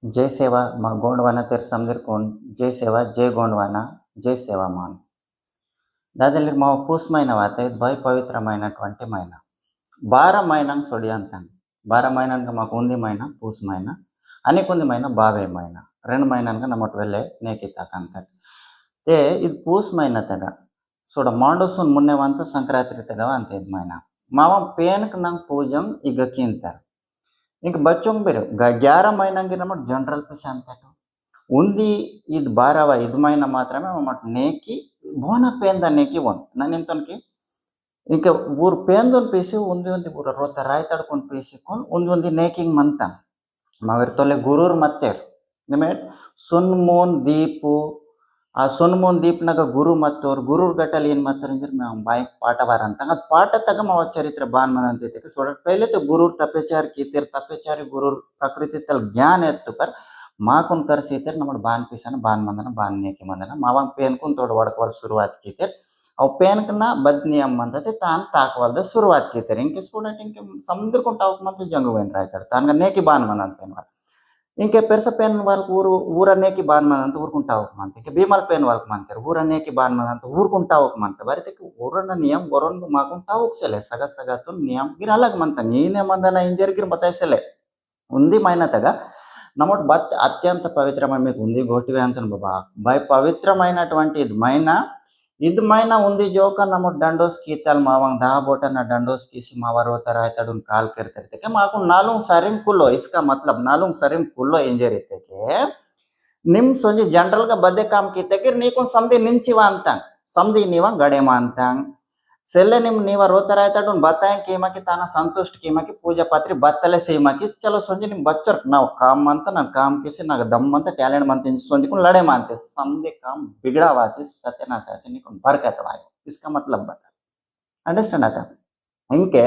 जय सेवा गोंडवाना तेर समझर कोण जय सेवा जय गोंडवाना जय सेवा मान దాదాపు మా పూసమైన వాత భయ పవిత్రమైనటువంటి మైన 12 మైనంగా సొడి అంటాను 12 మైనంగా మాకు ఉంది మైన పూసమైన అనికుంది మైన బావే మైన 2 మైనంగా నమ్మట వెళ్ళే నేకితాకంత తే ఇది పూసమైన తెగ చూడ మాండోసున్ మున్నేవంత సంక్రాంతి తెగ అంతే ఇది మైన మావ పేనకు ನಂಗೆ పూజం ఇగకింతారు ఇంక బచ్చొంగ్ ಬೇರೆ 11 ಮೈನಂಗೆ ನಮ್ಮ ಜನರಲ್ ಪಿಸ ಅಂತ ఉంది ఇది 12వ ఇది మైన మాత్రమే మమ్మట నేకి బోన పేంద నేకి వన్ నన్నింతనికి ఇంకా ఊరు పేందొని పీసి ఉంది ಊರ ರೋತ ರಾಯ್ ತಡ್ಕೊಂಡು ಪೀಸಿಕೊಂಡು ಒಂದು ನೇಕಿಂಗ್ ಮಂತ ಮಾವಿರ್ ತೊಲೆ ಗುರೂರ್ ಮತ್ತೇರ್ ನಿಮಗೆ ಸುನ್ಮೂನ್ ದೀಪು ಆ ಸುನ್ಮೂನ್ ದೀಪ್ನಾಗ ಗುರು ಮತ್ತೋರ್ ಗುರೂರ್ ಗಟ್ಟಲ್ಲಿ ಏನು ಮಾಡ್ತಾರೆ ಅಂದ್ರೆ ನಾವು ಬಾಯಿ ಪಾಠವಾರ ಅಂತ ಅದು ಪಾಠ ತಗ ಮಾವ ಚರಿತ್ರೆ ಬಾನ್ ಮನ ಅಂತ ಸೋಡ ಪहिले तो गुरूर तपेचार कीतेर तपेचारी गुरूर प्रकृति तल ज्ञान एत्तु पर माकुन करसीतेर नमड बान पिसान बान मंदन बान नेकी मंदन मावांग पेनकुन तोड वडकवाल शुरुआत कीतेर अव पेनकना बदनियम मंदते तान ताकवाल द शुरुआत कीतेर इंके स्टूडेंट इंके समुद्रकुन टावक मंत जंगवेन रायतार तानगा नेकी बान मंदन पेनवाल ఇంకే పెరస పెన్ వాళ్ళకి ఊరనేకి బాన్మనంత ఊరుకుంటా మంత ఇంక భీమల పెన్ వాళ్ళకి మంతారు ఊరనేకి బాన్మనంత ఊరుకుంటా మంత ಬರಿತಕ್ಕೆ ಊರನ್ನ ನಿಯಮ ಬರೋನ್ ಮಾಕೊಂಟಾ ಹೋಗ್ಸಲೆ ಸಗ ಸಗತು ನಿಯಮ ಗಿರ ಅಲಗ್ ಮಂತ ನೀನೆ ಮಂದನ ಇಂಜರ್ಗಿರ್ ಬತಾಯಿಸಲೆ ఉంది మైనతగ నమోట్ బత్ అత్యంత పవిత్రమైన మీకు ఉంది గోటివే అంతను బాబా బై పవిత్రమైనటువంటి ఇది మైనా ఉంది జోక నమోట్ డండోస్ కీతల్ మావంగ్ దా बोटना डंडोस कीसी मावर होता रहता डून काल करते के माको नालुंग सरिंग कुल्लो इसका मतलब नालुंग सरिंग कुल्लो इंजरी के निम सोंजी जनरल का बदे काम कीते कि नीको समधी निंचिवा अंतांग समधी नीवा गडेमा अंतांग सेल्ले निम नीवा रोता रहता डून बताएं कीमा की ताना संतुष्ट कीमा की पूजा पात्री बत्तले सीमा की चलो सोंजी निम बच्चर ना काम मंत ना काम किसी ना दम मंत टैलेंट मंत सोंजी कुन लड़े मानते समधी काम बिगड़ा वासी सत्यनाशासी निकुन बरकत वायो इसका मतलब बता अंडरस्टैंड आता इंके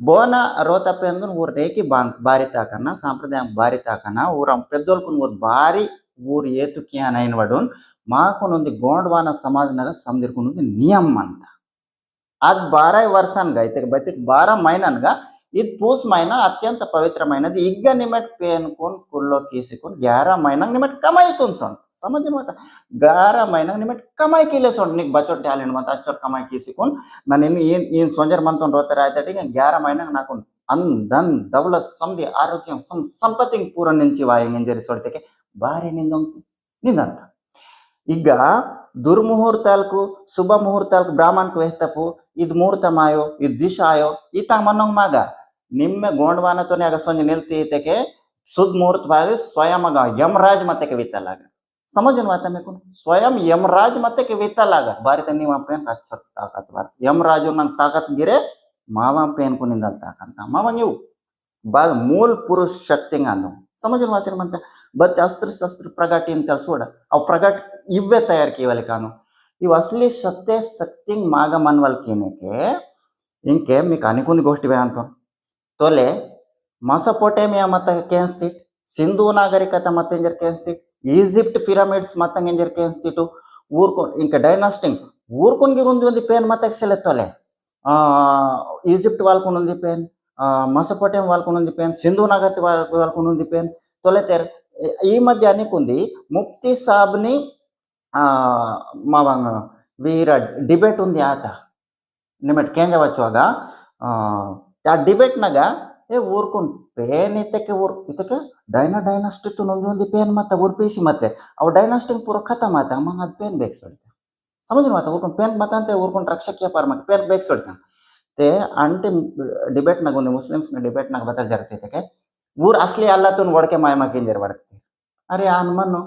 ಬೋನ ರೋತಪ್ಪೆಂದು ಊರು ರೇಕಿ ಬಾರಿ ತಾಕನ್ನ ಸಾಂಪ್ರದಾಯ ಬಾರಿ ತಾಕನ್ನ ಊರ పెద్దోల్కుని ఊరు ಬಾರಿ ಊರು ಏತುಕಿ అనైనవడున్ మాకునుంది గోండ్వాన సమాజనగ సందిర్కునుంది నియమ అంత అది 12 ವರ್ಷನ್ಗ ಐತೆ ಬತಿಕ್ 12 ಮೈನನ್ಗ ಇದು पूस महीना अत्यंत पवित्रమైనది इग्ग निमट पेनकुन कुल्लो कीसिकुन 11 महीना निमट कमाई तुन सोंट समझ मत 11 महीना निमट कमाई किले सोंट निक बचो टैलेंट मत अच्छर कमाई कीसिकुन नन इन सोंजर मंतन रोतर आयतटी 11 महीना नाकु अन धन दौलत समधि आरोग्य संपत्ति पूर्ण निंచి వాయింగ్ ఇంజరి సొడితే భారీ నిందొంతి నిందంత ಈಗ ದುರ್ಮುಹೂರ್ತಾಲ್ಕು ಶುಭ ಮುಹೂರ್ತಾಲ್ಕು ಬ್ರಾಹ್ಮಣಕ್ಕೆ ವೆಹತಪು ಇದು ಮುಹೂರ್ತಮಾಯೋ ಇದು ದಿಶ ಆಯೋ ಈತ ಮನ್ನೊಂಗ್ ಮಾಗ ನಿಮ್ಮೆ ಗೋಂಡ್ವಾನತೋನೆ ಆಗ ಸೊಂಜ ನಿಲ್ತಿ ತೆಕೆ शुद्ध मुहूर्त बारे स्वयं यमराज मत के वितलाग समझन बात में कौन स्वयं यमराज मत के वितलाग बारी तन्नी वहां पेन अच्छा ताकत बार यमराजो नंग ताकत गिरे मावा पेन को निंदल ताकत मावा न्यू बाद मूल पुरुष शक्ति गानो समझन वासिर म्हणता बत अस्त्र शस्त्र प्रगट ಅಂತ ಸೋಡ ಅವ ಪ್ರಗಟ್ ಇವ್ವೆ ತಯಾರ್ ಕೇವಲ ಕಾನು ಇವ ಅಸಲಿ ಸತ್ಯ ಶಕ್ತಿ ಮಾಗ ಮನ್ವಲ್ ಕೇನೆಕೆ ಇಂಕೆ మీకు ಅನಿಕೊಂದು ಗೋಷ್ಠಿವೆ ಅಂತ ತೋಲೆ ಮಸಪೊಟೇಮಿಯಾ ಮತ ಕೇನ್ಸ್ತಿಟ್ ಸಿಂಧೂ ನಾಗರಿಕತೆ ಮತ್ತೆಂಜರ್ ಕೇನ್ಸ್ತಿಟ್ ಈಜಿಪ್ಟ್ ಪಿರಮಿಡ್ಸ್ ಮತ್ತಂಗೆಂಜರ್ ಕೇನ್ಸ್ತಿಟು ಊರ್ಕೊ ಇಂಕ ಡೈನಾಸ್ಟಿಂಗ್ ಊರ್ಕೊಂಗಿರ್ ಒಂದು ಪೇನ್ ಮತ್ತಕ್ಕೆ ಸೆಲೆತ್ತೋಲೆ ಈಜಿಪ್ಟ್ ವಾಲ್ಕೊಂದು ಪೇನ್ మసపొటేం వాళ్ళకునుంది పేన్ సింధు నగర్తి వాళ్ళకునుంది పేన్ తొలెతెర్ ఈ మధ్య అనికుంది ముఫ్తీ సాబ్ని మావంಗ వీర ಡಿಬೇಟ್ ఉంది ಆತ ನಿಮಟ್ ಕೇಂಜವಚ್ಚುವಾಗ ಆ ಡಿಬೇಟ್ನಾಗ ಊರ್ಕೊಂಡು ಪೇನ್ ಇತ್ತಕ್ಕೆ ಇದಕ್ಕೆ ಡೈನಾಸ್ಟಿ ತುನೊಂದು ಪೇನ್ ಮತ್ತೆ ಊರ್ಪೀಸಿ ಮತ್ತೆ ಅವು ಡೈನಾಸ್ಟಿಂಗ್ ಪೂರ ಖತಮ್ ಆತ ಅಮ್ಮಂಗೆ ಅದು ಪೇನ್ ಬೇಕು ಸೊಡ್ತ ಸಮझ ಮಾತ ಊರ್ಕೊಂಡು ಪೇನ್ ಮತ್ತಂತೆ ಊರ್ಕೊಂಡು ರಕ್ಷಕ್ಯ ಪಾರ ಮತ್ತೆ ಪೇನ್ ಬೇಕು ಸೊಡ್ತಾನೆ ते अंटे डिबेट नाग मुस्लिम्स डिबेट नाग बता जरते थे ऊर असली अल्लाह तुन वड़के मायमा किंजर वड़ते अरे अनमनो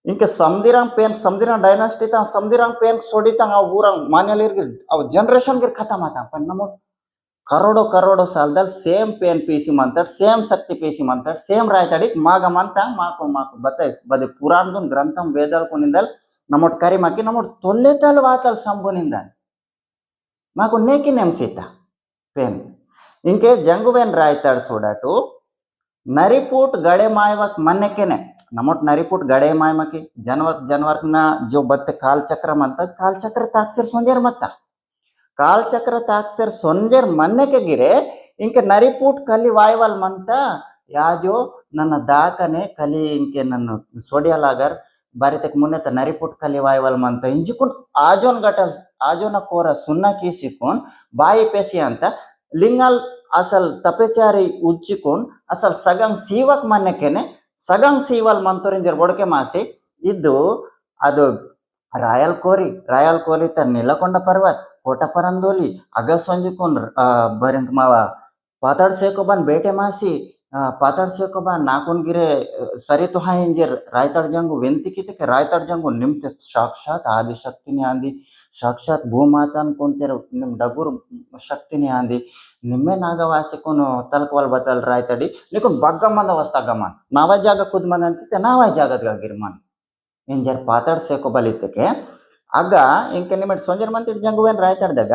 इंके समदिरा डायनास्टी ता समदिरा पेन सोडिता ऊर मान्यलिर अव जनरेशन गिर खत्म आता पण नमो करोड़ो साल दल सेम पेन पीसी मंतर सेम शक्ति पीसी मंतर सेम रायतड़ी माग मंता माको माको बता बदे पुराण दुन ग्रंथम वेदल को निंदल नमोट करिमाकी नमोट तोल्लेतल वातल संबुनिंदल మాకు నేకి నెంసీత पेन इंके जंगुवेन रायताड़ सोडाटू नरीपूट गड़े मायवक मन्ने केने नमोट नरीपूट गड़े मायमकी जनवर ना जो बत्त काल चक्र मंत काल चक्र ताक्सर सोंजर मत्ता काल चक्र ताक्सर सोंजर मन्ने के गिरे इंके नरीपूट कली वायवल मंता या जो ನನ್ನ ದಾಕನೆ ಕಲಿ ಇಂಕೆ ನನ್ನ ಸೋಡಿಯಾಲಾಗರ್ ಬಾರಿತಕ್ ಮುನ್ನೆತ ನರಿಪುಟ್ ಕಲಿ ವಾಯ್ವಲ್ ಮಂತ ಇಂಜಿಕುನ್ ಆಜೋನ್ ಗಟಲ್ ಆಜೋನ ಕೋರ ಸುನ್ನ ಕೀಸಿಕೊನ್ ಬಾಯಿ ಪೆಸಿ ಅಂತ ಲಿಂಗಾಲ್ అసలు తపెచారి ఉచ్చుకొని అసలు సగం సీవక్ మన్నెకెನೆ సగం సీవల్ ಮಂತೋರಿಂಜರ್ ಬೊಡಕೆ ಮಾಸಿ ಇದ್ದು ಅದು ರಾಯಲ್ ಕೋರಿ ತ ನೀಲಕೊಂಡ ಪರ್ವತ್ ಕೋಟ ಪರಂದೋಲಿ ಅಗ ಸಂಜುಕೊಂಡ್ ಬರಂಕ್ ಮಾವ ಪಾತಾಡ್ ಸೇಕೋಬನ್ ಬೇಟೆ ಮಾಸಿ ಪಾತಾಡ್ ಸೇಕೋಬನ್ ನಾಕುನ್ ಗಿರೆ ಸರಿ ತುಹಾ ಇಂಜರ್ ರಾಯ್ತಾಡ್ ಜಂಗು ವೆಂತಿಕಿತಕ್ಕೆ ರಾಯ್ತಾಡ್ ಜಂಗು ನಿಮ್ತೆ ಸಾಕ್ಷಾತ್ ಆದಿಶಕ್ತಿನಿ ಆಂದಿ ಸಾಕ್ಷಾತ್ ಭೂಮಾತ ಅನ್ಕೊಂತೀರ ನಿಮ್ ಡಗುರು ಶಕ್ತಿನಿ ಆಂದಿ నిమ్మే నాగవాసికును తలకవల్ బతల్ రాయతడి నీకు బగ్గమంద వస్తా గమన్ నావ జాగ కుద్మన్ అంతే నావ జాగద్ గిర్మన్ ఇంజర్ పాతాడ్ సేకో బలితకే ಅಗ ಇಂಕೆ ನಿಮ್ಮಟ್ ಸೊಂಜರ್ ಮಂತಿಡ್ ಜಂಗುವೇನ್ ರಾಯ್ತಾಡ್ದಾಗ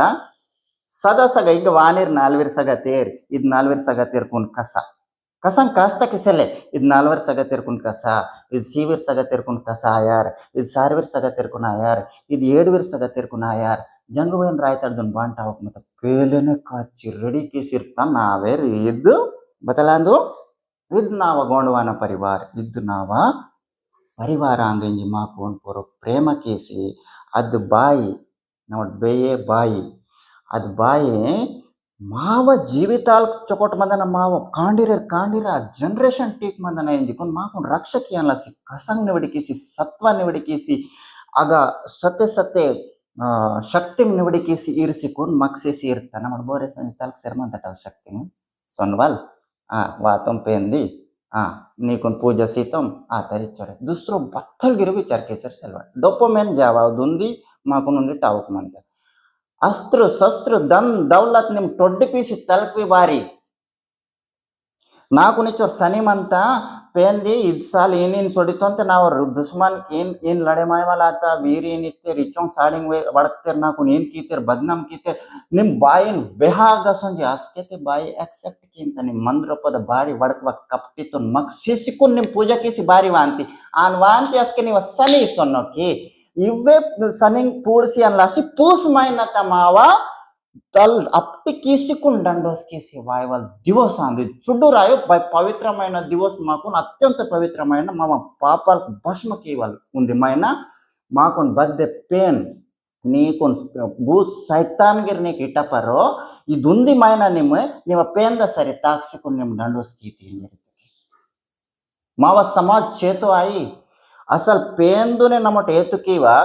ಸಗ ಈಗ ವಾನಿರ್ ನಾಲ್ವೀರ್ ಸಗ ತೇರ್ ಇದ್ ನಾಲ್ವೀರ್ ಸಗ ತೇರ್ಕುನ್ ಕಸಂ ಕಾಸ್ತ ಕಿಸೆಲೆ ಇದ್ ನಾಲ್ವೀರ್ ಸಗ ತೇರ್ಕುನ್ ಕಸ ಇದ್ ಸೀವೀರ್ ಸಗ ತೇರ್ಕುನ್ ಕಸ ಆಯಾರ್ ಇದ್ ಸಾರ್ವೀರ್ ಸಗ ತೇರ್ಕುನ್ ಆಯಾರ್ ಇದ್ ಏಡ್ವೀರ್ ಸಗ ತೇರ್ಕುನ್ ಆಯಾರ್ ಜಂಗುವೇನ್ ರಾಯ್ತಾಡ್ದನ್ ಬಾಂಟ ಹೋಗ್ ಮತ್ತ ಪೇಲೆನೆ ಕಾಚಿ ರೆಡಿ ಕಿಸಿರ್ತ ನಾವೇರ್ ಇದ್ದು ಬತಲಾಂದು ಇದ್ ನಾವ ಗೋಂಡವಾನ ಪರಿವಾರ ಅಂದಿಂಜಿ ಮಾಕೋನ್ ಪೊರ ಪ್ರೇಮ ಕೇಸಿ ಅದು ಬಾಯಿ ನೋಡ್ ಬೇಯೇ ಬಾಯಿ ಅದು ಬಾಯಿ ಮಾವ ಜೀವಿತಾಲ್ ಚೊಕೊಟ್ ಮಂದನ ಮಾವ ಕಾಂಡಿರ ಜನರೇಷನ್ ಟೀಕ್ ಮಂದನ ಎಂಜಿಕೊಂಡು ಮಾಕೊಂಡು ರಕ್ಷಕಿ ಅನ್ಲಸಿ ಕಸಂಗ್ ನಿವಡಿಕಿಸಿ ಸತ್ವ ನಿವಡಿಕಿಸಿ ಆಗ ಸತ್ಯ ಶಕ್ತಿಂಗ್ ನಿವಡಿಕಿಸಿ ಇರಿಸಿಕೊಂಡು ಮಕ್ಸೇಸಿ ಇರ್ತಾನ ಮಾಡ್ಬೋರೆ ತಲ್ಕ್ ಸೇರ್ಮಂತಟ ಶಕ್ತಿಂಗ್ ಸೊನ್ವಲ್ ವಾತಂ ಪೇಂದಿ నీకు పూజ సీతం ఇచ్చారు దుసరో బత్తలు గిరి విచార కేసర్ సెల్వ డోపమైన్ జావా ఉంది మాకు నుండి టావుకు మంత అస్త్ర శస్త్ర దన్ దౌలత్ నిమ్ ಟೊಡ್ಡಿ ಪೀಸಿ ತಲಕ್ವಿ ಬಾರಿ ನಾಕು ನಿಚ್ಚೋರ್ ಸನಿಮಂತ ಪೇಂದಿ ಇದ್ ಸಾಲ್ ಏನೇನ್ ಸೊಡಿತು ಅಂತ ನಾವು ದುಶ್ಮನ್ ಏನ್ ಲಡೆ ಮಾಯವಾಲ ಆತ ವೀರ್ ಏನಿತ್ತೆ ರಿಚೋಂಗ್ ಸಾಡಿಂಗ್ ಒಡಕ್ತೇರ್ ನಾಕು ಏನ್ ಕೀತೇರ್ ಬದ್ನಾಮ್ ಕೀತೇರ್ ನಿಮ್ ಬಾಯಿನ್ ವೆಹಾಗ ಸಂಜೆ ಅಸ್ಕೆತೆ ಬಾಯಿ ಆಕ್ಸೆಪ್ಟ್ ಕಿಂತ ನಿಮ್ ಮಂದ್ರಪದ ಬಾರಿ ಒಡಕ್ವ ಕಪ್ಟಿತು ಮಗ್ ಸಿಸಿಕು ನಿಮ್ ಪೂಜಾ ಕೀಸಿ ಬಾರಿ ವಾಂತಿ ಆನ್ ವಾಂತಿ ಅಸ್ಕೆ ನೀವು ಸನಿ ಸೊನ್ನೋಕಿ ಇವ್ವೇ ಸನಿಂಗ್ ಪೂಡ್ಸಿ ಅನ್ಲಾಸಿ ಪೂಸ್ ಮೈನತ ಮಾವ తల్ అప్టి కీసుకుని దండోస్ కేసి వాయవల్ దివస్ అంది చుడ్డు రాయో పవిత్రమైన దివస్ మాకు అత్యంత పవిత్రమైన మా పాపాల భస్మ కీవల్ ఉంది మైన మాకు బద్దె పేన్ నీకు భూ సైతాన్ గిర్ నీకు ఇటపరో ఇది ఉంది మైన నీవ పేంద సరి తాక్సుకుని నిమ్ దండోస్ కీతి మావ సమాజ్ చేతో ఆయి అసలు పేందునే నమ్మట ఏతుకీవా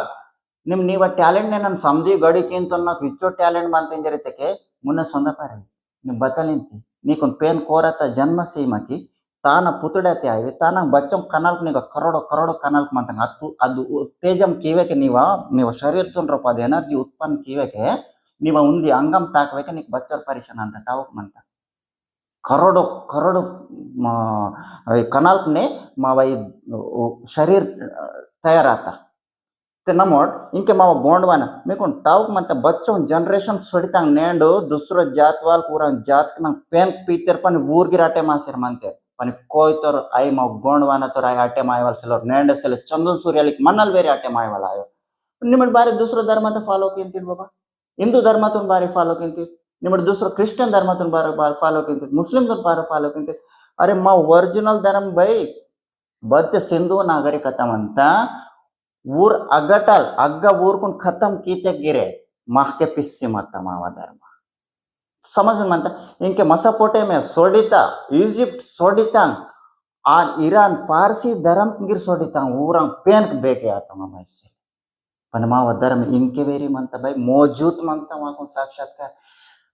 ನೀವ ಟ್ಯಾಲೆಂಟ್ನೇ ನಾನು ಸಮದಿ ಗಡಿಕಿಂತ నాకు ఇచ్చో ಟ್ಯಾಲೆಂಟ್ ಮಂತೇನ್ ಜರಿತಕ್ಕೆ ಮುನ್ನ ಸೊಂದಪಾರೆ ನೀವು ಬತ್ತಲಿಂತಿ ನೀಕೊಂದು ಪೇನ್ ಕೋರತ ಜನ್ಮ ಸೀಮಕಿ ತಾನ ಪುತುಡತೆ ಆಯ್ವಿ ತಾನ ಬಚ್ಚಂ ಕನಲ್ಕ್ ನೀಗ ಕರೋಡೋ ಕನಲ್ಕ್ ಮಂತಂಗ ಅದು ತೇಜಂ ಕೀವೆಕೆ ನೀವ ಶರೀರ ತುಂಡ್ರಪ್ಪ ಅದು ಎನರ್ಜಿ ಉತ್ಪನ್ನ ಕೀವೆಕೆ ನೀವ ಉಂದಿ ಅಂಗಂ ತಾಕಬೇಕೆ ನೀಕ್ ಬಚ್ಚರ್ ಪರಿಶನ ಅಂತ ಟಾವಕ್ ಮಂತ ಕರೋಡೋ ಕನಲ್ಕ್ನೆ ಮಾವ ಶರೀರ ತಯಾರಾತ नमोट इंके मावा गोंडवाना मेको टाउक मंत बच्चों जनरेशन सोडितांग नेंडो दूसरो जातवाल पूरा जात ना पेन पीतर पन वूर गिराटे मासेर मंते पन कोई तोर आई मा गोंडवाना तोर आई आटे मायवाल सेलो नेंडे सेले चंदन सूर्यालिक मनल वेरे आटे मायवाल आयो निमट बारे दूसरो धर्म त फॉलो किंतिड बाबा हिंदू धर्म तुन बारे फॉलो किंतिड निमट दूसरो क्रिश्चियन धर्म तुन बारे फॉलो किंतिड मुस्लिम तुन बारे फॉलो किंतिड अरे मा ओरिजिनल धर्म भाई बद्ध सिंधु नागरिकता मंता ಊರ್ ಅಗ್ಗಟಲ್ ಅಗ್ಗ ಊರ್ಕೊಂಡು ಖತಮ್ ಕೀತೆ ಗಿರೆ ಮಾಹ್ಕೆ ಪಿಸ್ಸಿ ಮತ್ತ ಮಾವ ಧರ್ಮ समझ मंत इनके मसपोटेमिया सोडिता इजिप्ट सोडितांग आन ईरान फारसी धर्म गिर सोडितांग ऊरंग पेन बेके आता ममैसे पण माव धर्म इनके वेरी मंत भाई मौजूद मंत माको साक्षात्कार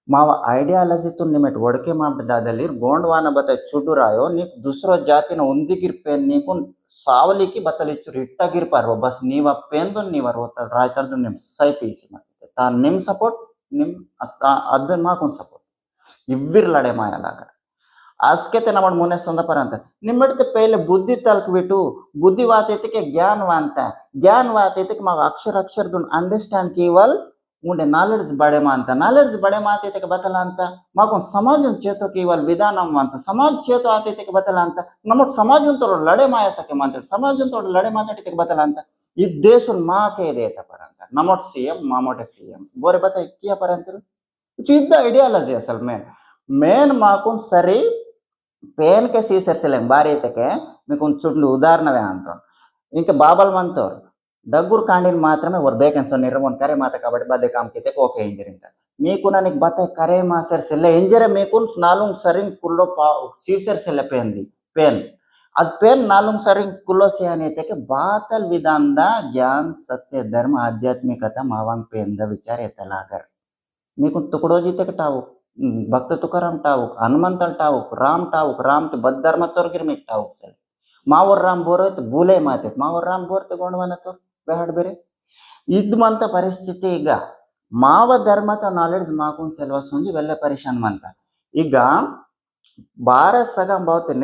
माव ಐಡಿಯಾಲಜಿ ತು ನಿಮೆಟ್ ಒಡಕೆ ಮಾಡ್ದಾದಲ್ಲಿ ಗೋಂಡವಾನ ಬತ ಚುಡುರಾಯೋ ನೀಕ್ ದುಸರೋ ಜಾತಿನ ಒಂದಿಗಿರ್ ಪೇನ್ ನೀಕು ಸಾವಲಿಕಿ ಬತಲಿಚ್ಚು ಇಟ್ಟಗಿರ್ ಪಾರೋ ಬಸ್ ನೀವ ಪೇಂದು ನೀವ ರೋತ ರಾಯ್ತರ್ದು ನಿಮ್ ಸೈ ಪೀಸಿ ಮತ್ತೆ ತಾ ನಿಮ್ ಸಪೋರ್ಟ್ ನಿಮ್ ಅದನ್ನ ಮಾಕೊಂಡ್ ಸಪೋರ್ಟ್ ಇವ್ವಿರ್ ಲಡೆ ಮಾಯಲಾಗ ಆಸ್ಕೆತೆ ನಮ್ಮಡ್ ಮುನೆ ಸಂದಪರ ಅಂತ ನಿಮ್ಮಡ್ತೆ ಪೈಲೆ ಬುದ್ಧಿ ತಲ್ಕ್ ಬಿಟ್ಟು ಬುದ್ಧಿ ವಾತೈತಿಕೆ ಜ್ಞಾನ ವಾತೈತಿಕೆ ಮಾಗ ಅಕ್ಷರ ಅಂಡರ್ಸ್ಟ್ಯಾಂಡ್ ಕೇವಲ್ ಮುಂದೆ ನಾಲೆಡ್ಜ್ ಬಡೆಮಾ ಅಂತ ನಾಲೆಡ್ಜ್ ಬಡೆಮಾ ಆತೈತಿಕೆ ಬತಲ ಅಂತ ಮಾಕೊಂಡ್ ಸಮಾಜನ್ ಚೇತೋ ಕೇವಲ್ ವಿಧಾನಮ್ ಅಂತ ಸಮಾಜ ಚೇತೋ ಆತೈತಿಕೆ ಬತಲ ಅಂತ ನಮ್ಮಡ್ ಸಮಾಜನ್ ತೋಡ ಲಡೆ ಮಾಯಸಕ್ಕೆ ಮಾತಾಡಿ ಸಮಾಜನ್ ತೋಡ ಲಡೆ ಮಾತಾಡಿತಿಕೆ ಬತಲ ಅಂತ ಈ ದೇಶನ್ ಮಾಕೆ ಇದೆ ಪರ ಅಂತ ನಮ್ಮಡ್ ಸಿಎಂ ಮಾಮೋಟೆ ಸಿಎಂ ಬೋರೆ ಬತ ಇಕ್ಕಿಯ ಪರ ಅಂತಿರು ಇದ್ದ ಐಡಿಯಾಲಜಿ ಅಸಲ್ ಮೇನ್ ಮಾಕೊಂಡ್ ಸರಿ पेन के सीसर से बारी के चुंड उदाहरण अंत इंक बाबल मंतोर दग्गुर कांडिन मात्रमे वर बेकन सोनिर वन करे माता कबड्डी बदे काम किते ओके इंजर इंत मीकु ननिक बता करे मासर सेले इंजर मेकु नालुंग सरिंग कुल्लो सीसर सेले पेन अद पेन नालुंग सरिंग कुल्लो से अनेते के बातल विधानदा ज्ञान सत्य धर्म आध्यात्मिकता मावांग पेन द विचार एतलागर मीकु तुकडोजी ते टावुक भक्त तुकाराम टावुक हनुमंतल टावुक राम ते बद्धर्म तोरगिर मीक टावुक सेले मावर राम बोरोत बूले माते मावर राम बोरते गोंडवाना तो बेहड बेरे इद्मंत परिस्थिति ಈಗ ಮಾವ ಧರ್ಮದ ನಾಲೆಡ್ಜ್ ಮಾಕುನ್ ಸೆಲ್ವ ಸುಂಜಿ ವೆಲ್ಲ ಪರಿಶಾನ್ ಮಂತ ಈಗ ಬಾರ ಸಗಂ ಬಾವತೆ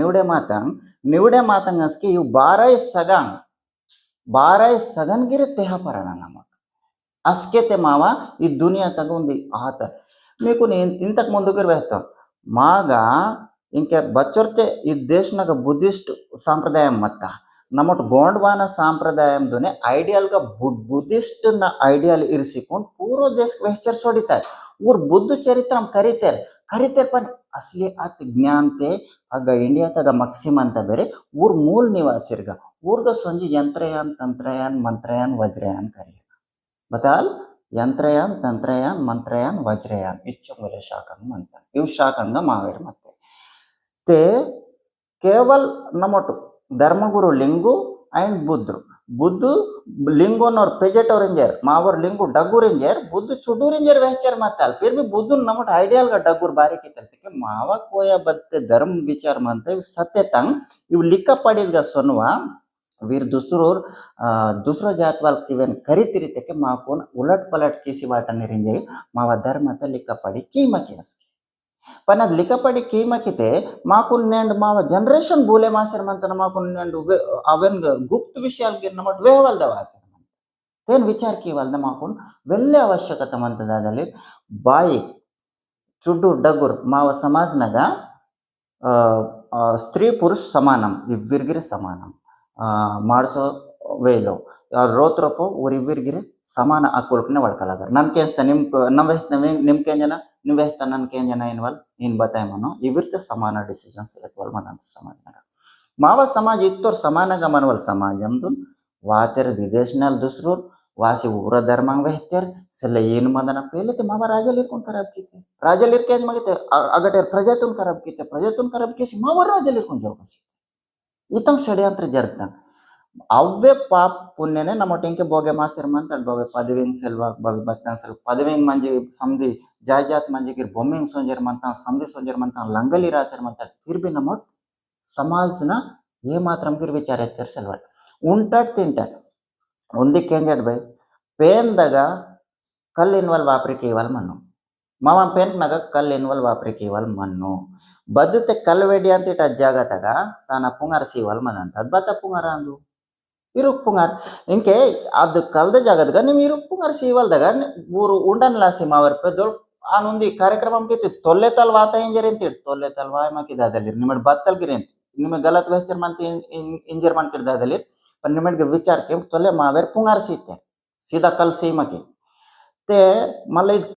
ನಿವಡೆ ಮಾತಂಗಸ್ಕಿ ಇವು ಬಾರೈ ಸಗನ್ ಗಿರೆ ತೆಹ ಪರಣ ನಮ అస్కే ते మావా ఈ దునియా తగుంది ఆత మీకు నేను ఇంతకు ముందుకు వేస్తాం మాగా ఇంకే బచ్చొర్తే ఈ దేశనాಗ ಬುದ್ಧಿಸ್ಟ್ ಸಂಪ್ರದಾಯಂ ಮತ್ತ ನಮ್ಮಟ್ ಗೋಂಡ್ವಾನ ಸಂಪ್ರದಾಯಂದುನೆ ಐಡಿಯಲ್ಗ ಬುದ್ಧಿಸ್ಟ್ ನ ಐಡಿಯಲ್ ಇರಿಸಿಕೊಂಡು ಪೂರ್ವ ದೇಶಕ್ಕೆ ವೆಚ್ಚರ್ ಸೋಡಿತಾರೆ ಊರ್ ಬುದ್ಧ ಚರಿತ್ರಂ ಕರಿತಾರೆ पण असली आत ज्ञान ते आग इंडिया तग मक्सिम ಅಂತ ಬೇರೆ ಊರ್ ಮೂಲ ನಿವಾಸಿರ್ಗ ಊರ್ಗ ಸಂಜಿ ಯಂತ್ರಯಾನ್ ತಂತ್ರಯಾನ್ ಮಂತ್ರಯಾನ್ ವಜ್ರಯಾನ್ ಕರಿ बताल यंत्रयान तंत्रयान मंत्रयान वज्रयान इच्छुंगले शाखंग म्हणतात इव शाखंग मावेर मते ते केवल नमोटु धर्मगुरु लिंगु एंड बुद्ध लिंगोन और पेजेट और इंजर मावर लिंगु डगुर इंजर बुद्ध चुडूर इंजर वेचर मताल फिर भी बुद्ध नमोट आइडियल का डगुर बारी की तलते के मावा कोया बत्ते धर्म विचार मानते सत्य तंग इव लिक्का पड़ीद गा सोनवा वीर दुसरो जात वाल किवेन करीतिरीते के माकोन उलट पलट किसी वाटा निरिंजे मावा धर्म त लिकपड़ी कीमा कियस्के पण अद लिकपड़ी कीमा किते माकुन नेंड मावा जनरेशन बोले मासर मंतन माकुन नेंड अवेन गुप्त विषयाल गिर नमट वेहवल दवासर तेन विचार कीवल द माकुन वेल्ले आवश्यकता मंतदादली बाई चुड्डू डगुर मावा समाज नगा स्त्री पुरुष समानम इव्विर्गिरे समानम ಮಾಡಿಸೋ ವೇಲೋ ರೋತ್ರಪ್ಪೋ ಊರಿವ್ವಿರ್ಗಿರಿ ಸಮಾನ ಹಾಕೊಳ್ಕನೆ ಒಳ್ಕಲಾಗರ್ ನನ್ ಕೇಸ್ತ ನಿಮ್ ಕೇಂಜನ ನಿಮ್ ವೇಸ್ತ ನನ್ ಕೇಂಜನ ಏನ್ವಲ್ ಇನ್ ಬತಾಯ ಮನೋ ಇವಿರ್ತೆ ಸಮಾನ ಡಿಸಿಷನ್ಸ್ ಎತ್ವಲ್ ಮನಂತ ಸಮಾಜನಾಗ ಮಾವ ಸಮಾಜ ಇತ್ತೋರ್ ಸಮಾನಗ ಮನವಲ್ ಸಮಾಜಂದು ವಾತೆರ್ ವಿದೇಶನಲ್ ದುಸ್ರೂರ್ ವಾಸಿ ಊರ ಧರ್ಮಂಗ್ ವೆಹ್ತೆರ್ ಸೆಲ್ಲ ಏನು ಮದನ ಪೇಲೆತೆ ಮಾವ ರಾಜಲ್ ಇರ್ಕೊಂಡ್ ಖರಾಬ್ ಕೀತೆ ರಾಜಲ್ ಇರ್ಕೇಂಜ್ ಮಗತೆ ಅಗಟೇರ್ ಪ್ರಜಾತುನ್ ಖರಾಬ್ ಕೀಸಿ ಮಾವ ರಾಜಲ್ ಇರ್ಕೊಂಡ್ ಜೋಗಸಿ इतंग षड्यंत्र जरगता अव्वे पाप पुण्यने नमो टिंके बोगे मासर मंत बोगे पदविंग सेल्वा बोगे बत्तन सेल्वा पदविंग मंजे समधी जायजात मंजे गिर बोमिंग सोंजर मंता समधी सोंजर मंता लंगली रासर मंता फिर भी नमो समाज ना ये मात्रम गिर विचार एच्चर सेल्वा उंटट तिंटट उंदी केंजट भाई पेन दगा कल इनवल वापरी केवल मनो मामा पेन नग कल इनवल वापरी केवल मनो बदते कल वेडी ಅಂತ ಇಟ ಜಾಗತಾಗ ತಾನ ಪುಂಗಾರ ಸಿವಲ್ ಮದಂತ ಬತ್ತ ಪುಂಗಾರ ಅಂದು ಇರುಕ್ ಪುಂಗಾರ ಇಂಕೆ ಅದು ಕಲ್ದ ಜಾಗದಾಗ ನಿಮ್ ಇರುಕ್ ಪುಂಗಾರ ಸಿವಲ್ದಾಗ ಊರು ಉಂಡನ್ ಲಾಸಿ ಮಾವರ್ ಪೆದೊಲ್ ಆನುಂದಿ ಕಾರ್ಯಕ್ರಮ ಕಿತಿ ತೊಲ್ಲೆ ತಲ್ ವಾತ ಇಂಜರ್ ಅಂತ ತೊಲ್ಲೆ ತಲ್ ವಾಯ ಮಕಿ ದಾದಲಿ ನಿಮ್ ಬತ್ತಲ್ ಗಿರೆನ್ ನಿಮ್ ಗಲತ್ ವೆಚ್ಚರ್ ಮಂತ ಇಂಜರ್ ಮನ್ ಕಿರ್ ದಾದಲಿ पर निमट के विचार के तोले मावेर पुंगार सीते सीधा कल सी मके ते मल्ल